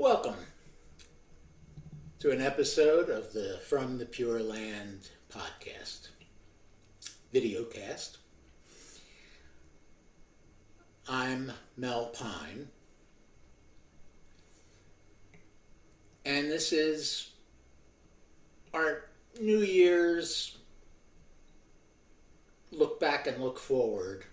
Welcome to an episode of the From the Pure Land podcast, videocast. I'm Mel Pine, and this is our New Year's look back and look forward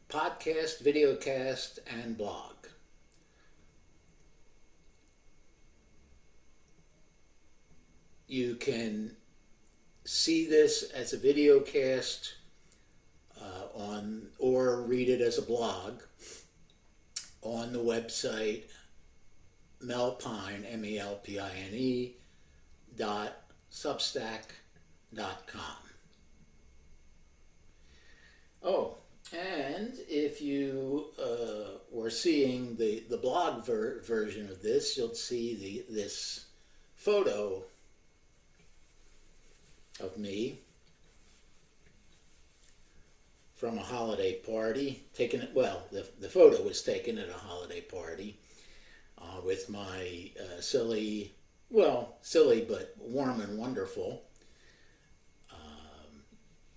podcast, videocast, and blog. You can see this as a video cast or read it as a blog on the website melpine, MELPINE .substack.com. Oh, and if you were seeing the blog version of this, you'll see this photo of me from a holiday party. The photo was taken at a holiday party with my silly but warm and wonderful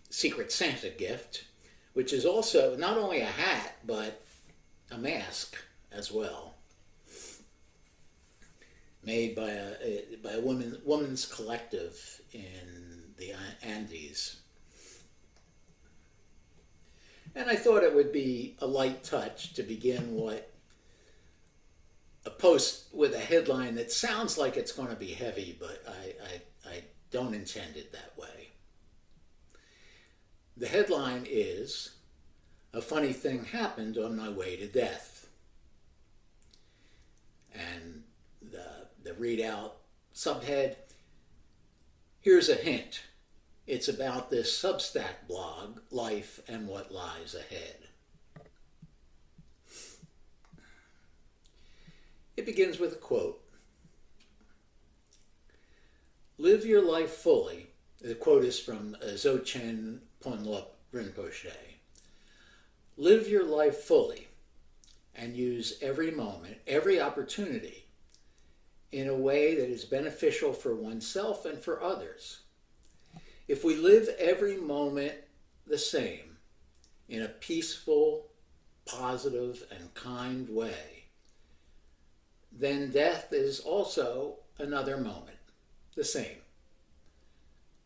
Secret Santa gift, which is also not only a hat but a mask as well, made by a women's collective in the Andes. And I thought it would be a light touch to begin a post with a headline that sounds like it's going to be heavy, but I don't intend it that way. The headline is, "A funny thing happened on my way to death." And the readout subhead, "Here's a hint. It's about this Substack blog, Life and What Lies Ahead." It begins with a quote. "Live your life fully." The quote is from Dzogchen Ponlop Rinpoche. "Live your life fully and use every moment, every opportunity in a way that is beneficial for oneself and for others. If we live every moment the same, in a peaceful, positive, and kind way, then death is also another moment, the same.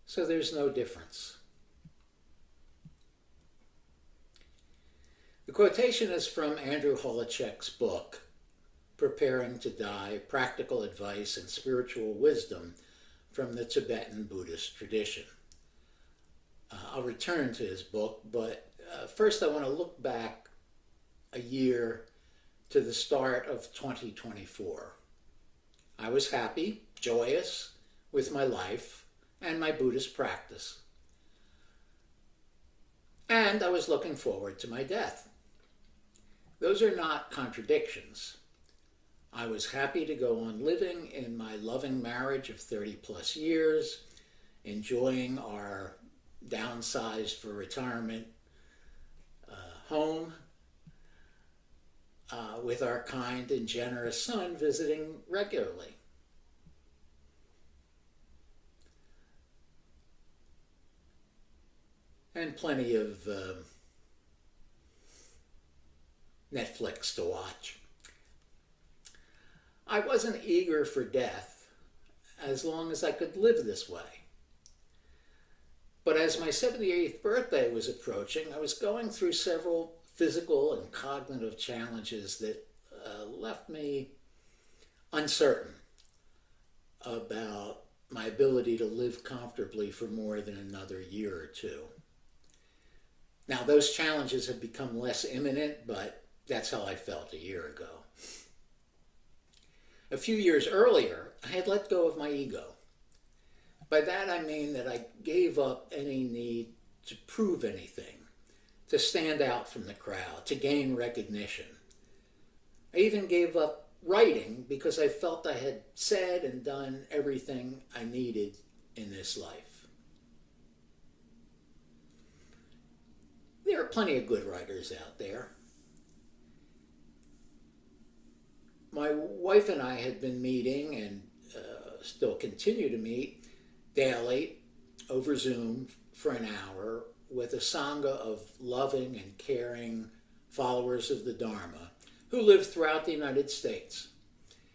So there's no difference." The quotation is from Andrew Holochek's book, Preparing to Die, Practical Advice and Spiritual Wisdom from the Tibetan Buddhist Tradition. I'll return to his book, but first I want to look back a year to the start of 2024. I was happy, joyous with my life and my Buddhist practice. And I was looking forward to my death. Those are not contradictions. I was happy to go on living in my loving marriage of 30 plus years, enjoying our downsized for retirement home, with our kind and generous son visiting regularly. And plenty of Netflix to watch. I wasn't eager for death as long as I could live this way. But as my 78th birthday was approaching, I was going through several physical and cognitive challenges that left me uncertain about my ability to live comfortably for more than another year or two. Now, those challenges have become less imminent, but that's how I felt a year ago. A few years earlier, I had let go of my ego. By that I mean that I gave up any need to prove anything, to stand out from the crowd, to gain recognition. I even gave up writing because I felt I had said and done everything I needed in this life. There are plenty of good writers out there. My wife and I had been meeting and still continue to meet daily over Zoom for an hour with a sangha of loving and caring followers of the Dharma who live throughout the United States.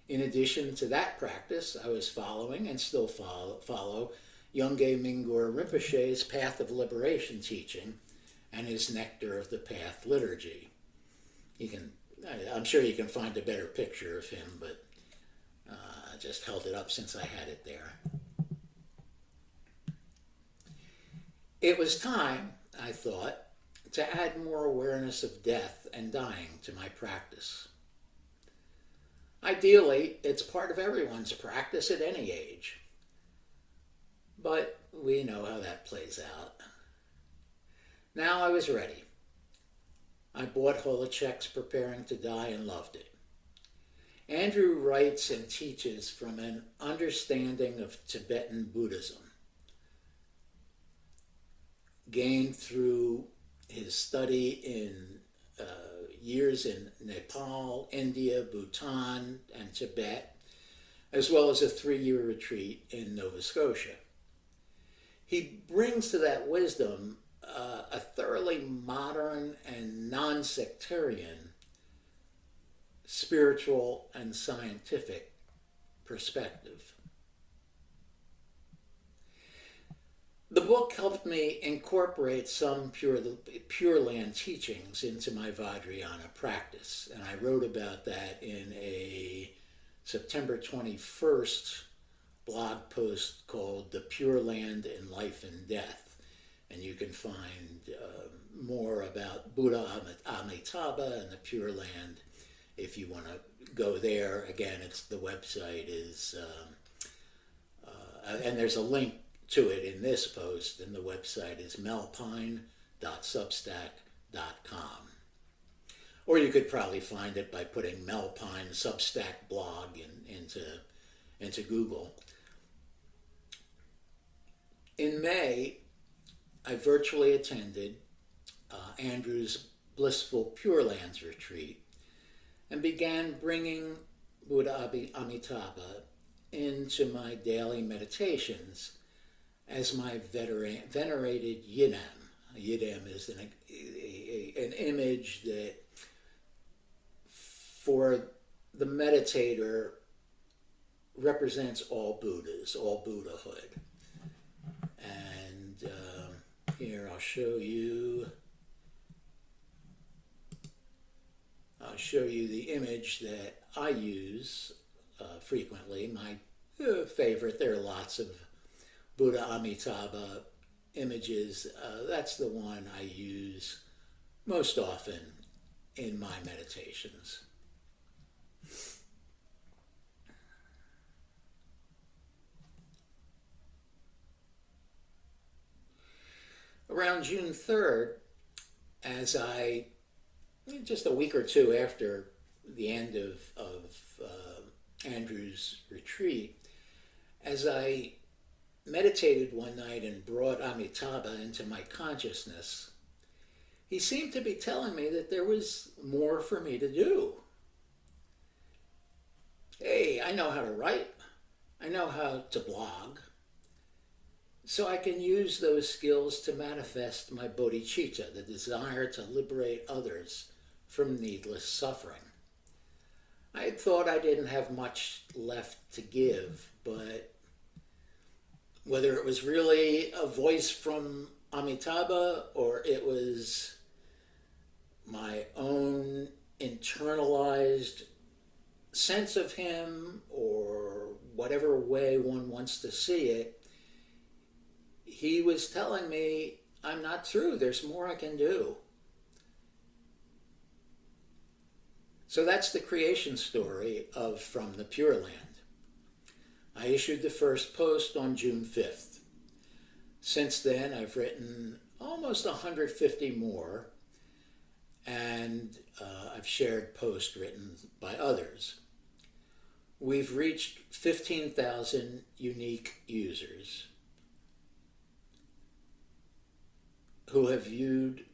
In addition to that practice, I was following and still follow Yongey Mingyur Rinpoche's Path of Liberation teaching and his Nectar of the Path liturgy. I'm sure you can find a better picture of him, but I just held it up since I had it there. It was time, I thought, to add more awareness of death and dying to my practice. Ideally, it's part of everyone's practice at any age. But we know how that plays out. Now I was ready. I bought Holacek's Preparing to Die and loved it. Andrew writes and teaches from an understanding of Tibetan Buddhism, gained through his study in years in Nepal, India, Bhutan, and Tibet, as well as a 3-year retreat in Nova Scotia. He brings to that wisdom a thoroughly modern and non-sectarian spiritual and scientific perspective. The book helped me incorporate some Pure Land teachings into my Vajrayana practice, and I wrote about that in a September 21st blog post called The Pure Land in Life and Death. And you can find more about Buddha Amitabha and the Pure Land if you want to go there. Again, the website is, and there's a link to it in this post, and the website is melpine.substack.com. Or you could probably find it by putting Melpine Substack blog into Google. In May, I virtually attended Andrew's Blissful Pure Lands retreat and began bringing Buddha Amitabha into my daily meditations as my venerated yidam. A yidam is an image that, for the meditator, represents all Buddhas, all Buddhahood. And here I'll show you the image that I use frequently. My favorite, there are lots of Buddha Amitabha images. That's the one I use most often in my meditations. Around June 3rd, just a week or two after the end of Andrew's retreat, as I meditated one night and brought Amitabha into my consciousness, he seemed to be telling me that there was more for me to do. Hey, I know how to write. I know how to blog. So I can use those skills to manifest my bodhicitta, the desire to liberate others from needless suffering. I had thought I didn't have much left to give, but whether it was really a voice from Amitabha or it was my own internalized sense of him, or whatever way one wants to see it, he was telling me, I'm not through, there's more I can do. So that's the creation story of From the Pure Land. I issued the first post on June 5th. Since then, I've written almost 150 more, and I've shared posts written by others. We've reached 15,000 unique users who have viewed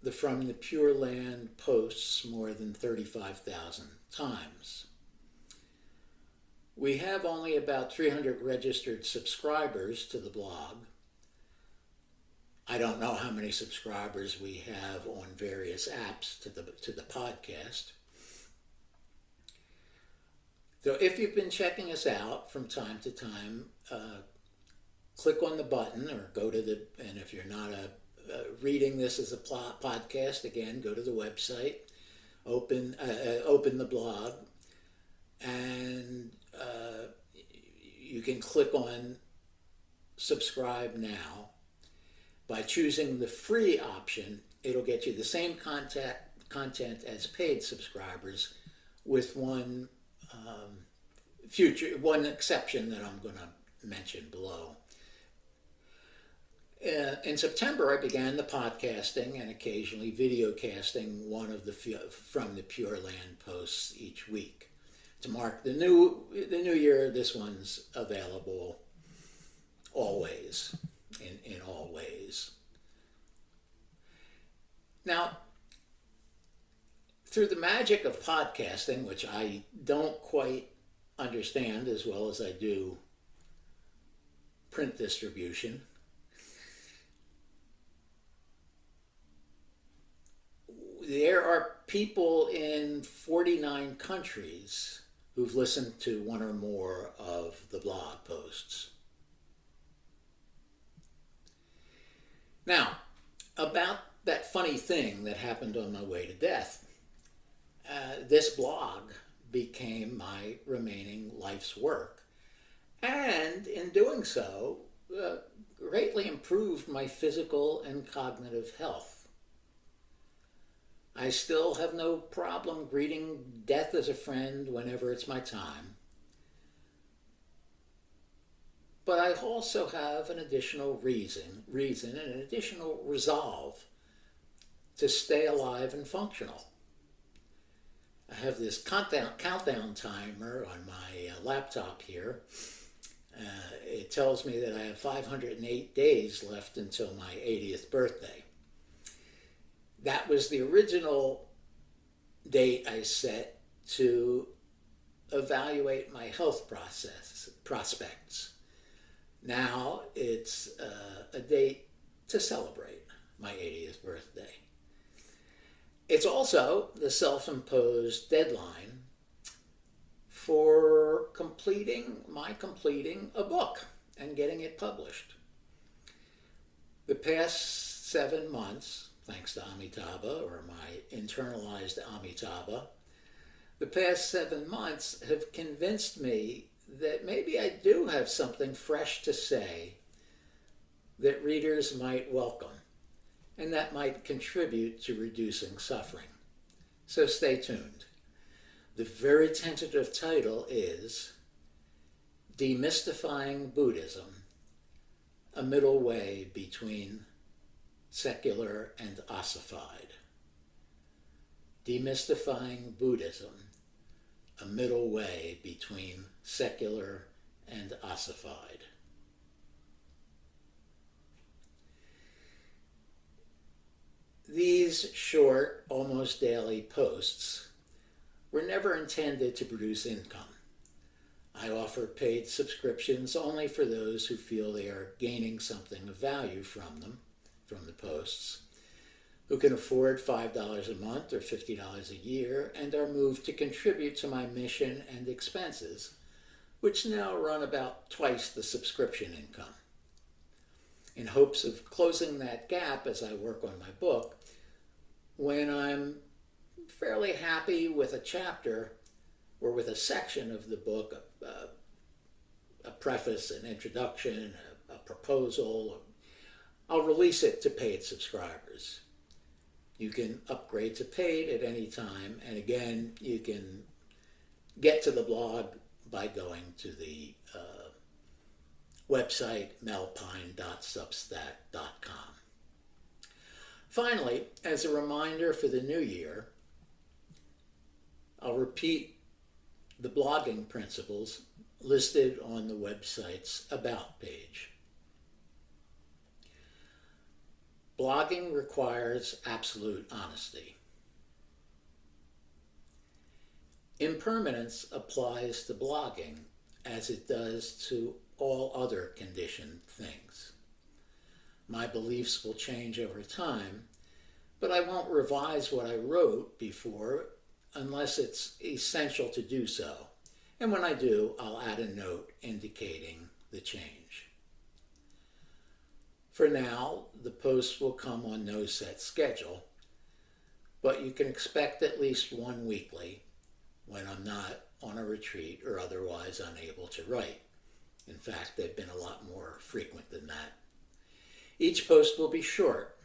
the From the Pure Land posts more than 35,000 times. We have only about 300 registered subscribers to the blog. I don't know how many subscribers we have on various apps to the podcast. So if you've been checking us out from time to time, click on the button or go to the, and if you're not reading this as a podcast, again, go to the website, open the blog, and you can click on subscribe now. By choosing the free option, it'll get you the same content as paid subscribers, with one exception that I'm going to mention below. In September, I began the podcasting and occasionally video casting one of the From the Pure Land posts each week. To mark the new year, this one's available always, in all ways. Now, through the magic of podcasting, which I don't quite understand as well as I do print distribution, there are people in 49 countries who've listened to one or more of the blog posts. Now, about that funny thing that happened on my way to death, this blog became my remaining life's work, and in doing so, greatly improved my physical and cognitive health. I still have no problem greeting death as a friend whenever it's my time. But I also have an additional reason and an additional resolve to stay alive and functional. I have this countdown timer on my laptop here. It tells me that I have 508 days left until my 80th birthday. That was the original date I set to evaluate my health prospects. Now it's a date to celebrate my 80th birthday. It's also the self-imposed deadline for completing a book and getting it published. The past 7 months, thanks to Amitabha, or my internalized Amitabha, the past 7 months have convinced me that maybe I do have something fresh to say that readers might welcome, and that might contribute to reducing suffering. So stay tuned. The very tentative title is Demystifying Buddhism, a Middle Way Between Secular and Ossified. Demystifying Buddhism, a Middle Way Between Secular and Ossified. These short, almost daily posts were never intended to produce income. I offer paid subscriptions only for those who feel they are gaining something of value from them, from the posts, who can afford $5 a month or $50 a year and are moved to contribute to my mission and expenses, which now run about twice the subscription income. In hopes of closing that gap as I work on my book, when I'm fairly happy with a chapter or with a section of the book, a preface, an introduction, a proposal, I'll release it to paid subscribers. You can upgrade to paid at any time, and again, you can get to the blog by going to the website melpine.substack.com. Finally, as a reminder for the new year, I'll repeat the blogging principles listed on the website's About page. Blogging requires absolute honesty. Impermanence applies to blogging as it does to all other conditioned things. My beliefs will change over time, but I won't revise what I wrote before unless it's essential to do so. And when I do, I'll add a note indicating the change. For now, the posts will come on no set schedule, but you can expect at least one weekly when I'm not on a retreat or otherwise unable to write. In fact, they've been a lot more frequent than that. Each post will be short.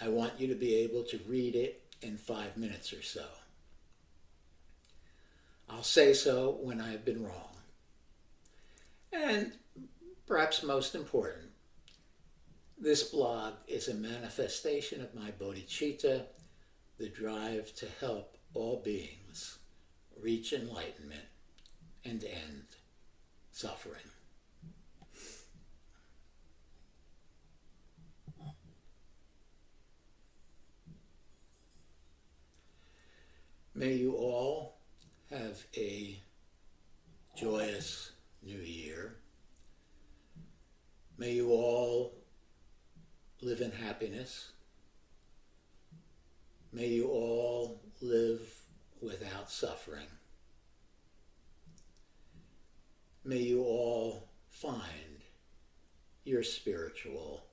I want you to be able to read it in 5 minutes or so. I'll say so when I have been wrong. And perhaps most important, this blog is a manifestation of my bodhicitta, the drive to help all beings reach enlightenment and end suffering. May you all have a joyous new year. May you all live in happiness. May you all live without suffering. May you all find your spiritual